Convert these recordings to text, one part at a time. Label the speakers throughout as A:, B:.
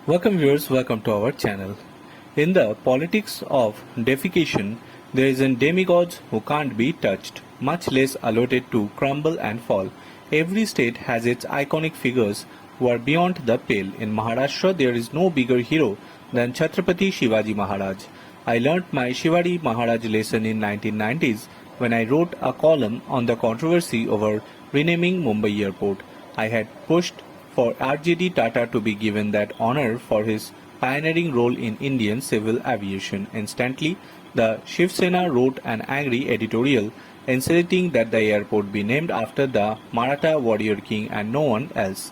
A: Welcome viewers, welcome to our channel. In the politics of deification, there is a demigods who can't be touched, much less allotted to crumble and fall. Every state has its iconic figures who are beyond the pale. In Maharashtra, there is no bigger hero than Chhatrapati Shivaji Maharaj. I learnt my Shivaji Maharaj lesson in 1990s when I wrote a column on the controversy over renaming Mumbai airport. I had pushed for RJD Tata to be given that honor for his pioneering role in Indian civil aviation. Instantly, the Shiv Sena wrote an angry editorial insisting that the airport be named after the Maratha warrior king and no one else,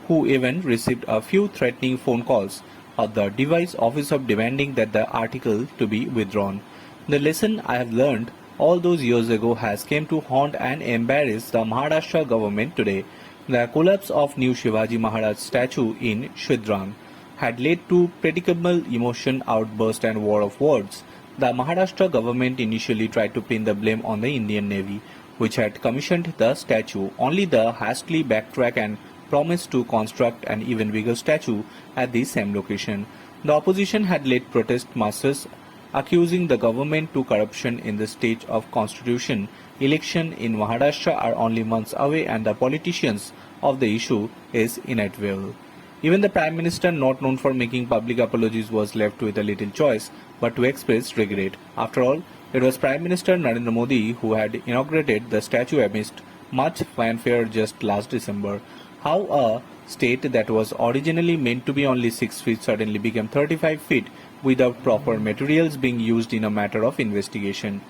A: who even received a few threatening phone calls at the device office of demanding that the article to be withdrawn. The lesson I have learned all those years ago has come to haunt and embarrass the Maharashtra government today. The collapse of new Shivaji Maharaj statue in Shidrang had led to predictable emotion outburst and war of words. The Maharashtra government initially tried to pin the blame on the Indian Navy, which had commissioned the statue. Only the hastily backtracked and promised to construct an even bigger statue at the same location. The opposition had led protest masses accusing the government to corruption in the state of constitution. Election in Maharashtra are only months away and the politicians of the issue is inevitable. Even the Prime Minister, not known for making public apologies, was left with a little choice but to express regret. After all, it was Prime Minister Narendra Modi who had inaugurated the statue amidst much fanfare just last December. How a state that was originally meant to be only 6 feet suddenly became 35 feet without proper materials being used in a matter of investigation.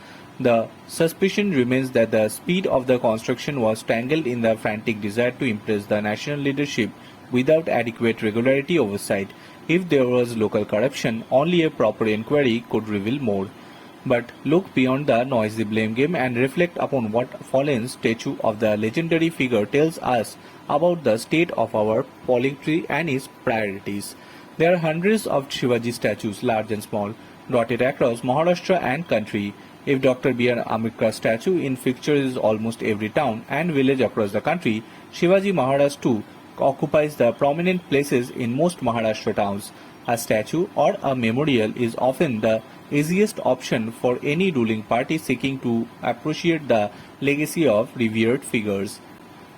A: The suspicion remains that the speed of the construction was tangled in the frantic desire to impress the national leadership without adequate regularity oversight. If there was local corruption, only a proper inquiry could reveal more. But look beyond the noisy blame game and reflect upon what fallen statue of the legendary figure tells us about the state of our polity and its priorities. There are hundreds of Shivaji statues, large and small, dotted across Maharashtra and country. If Dr. B.R. Ambedkar's statue in fixtures is almost every town and village across the country, Shivaji Maharaj too occupies the prominent places in most Maharashtra towns. A statue or a memorial is often the easiest option for any ruling party seeking to appreciate the legacy of revered figures.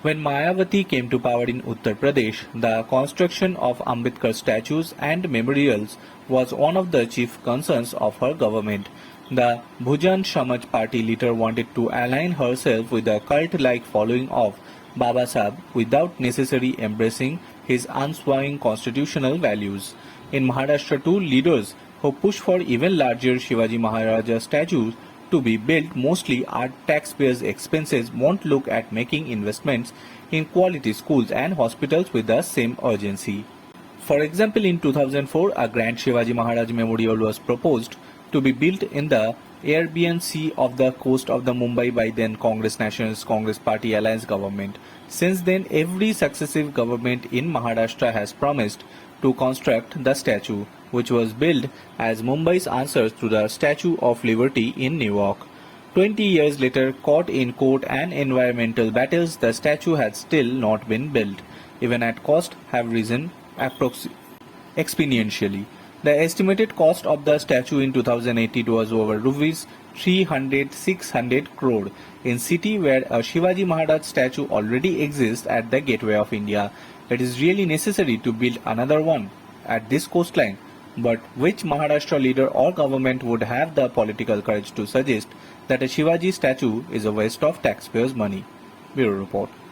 A: When Mayawati came to power in Uttar Pradesh, the construction of Ambedkar statues and memorials was one of the chief concerns of her government. The Bhujan Samaj party leader wanted to align herself with the cult-like following of Baba Sahib without necessarily embracing his unswerving constitutional values. In Maharashtra too, leaders who push for even larger Shivaji Maharaja statues to be built mostly at taxpayers' expenses won't look at making investments in quality schools and hospitals with the same urgency. For example, in 2004, a grand Shivaji Maharaj memorial was proposed to be built in the Arabian Sea off the coast of the Mumbai by then Congress Nationalist Congress Party alliance government. Since then, every successive government in Maharashtra has promised to construct the statue, which was built as Mumbai's answer to the Statue of Liberty in New York. 20 years later, caught in court and environmental battles, the statue has still not been built, even at cost have risen exponentially. The estimated cost of the statue in 2018 was over rupees 300-600 crore. In city where a Shivaji Maharaj statue already exists at the gateway of India, it is really necessary to build another one at this coastline. But which Maharashtra leader or government would have the political courage to suggest that a Shivaji statue is a waste of taxpayers' money? Bureau Report.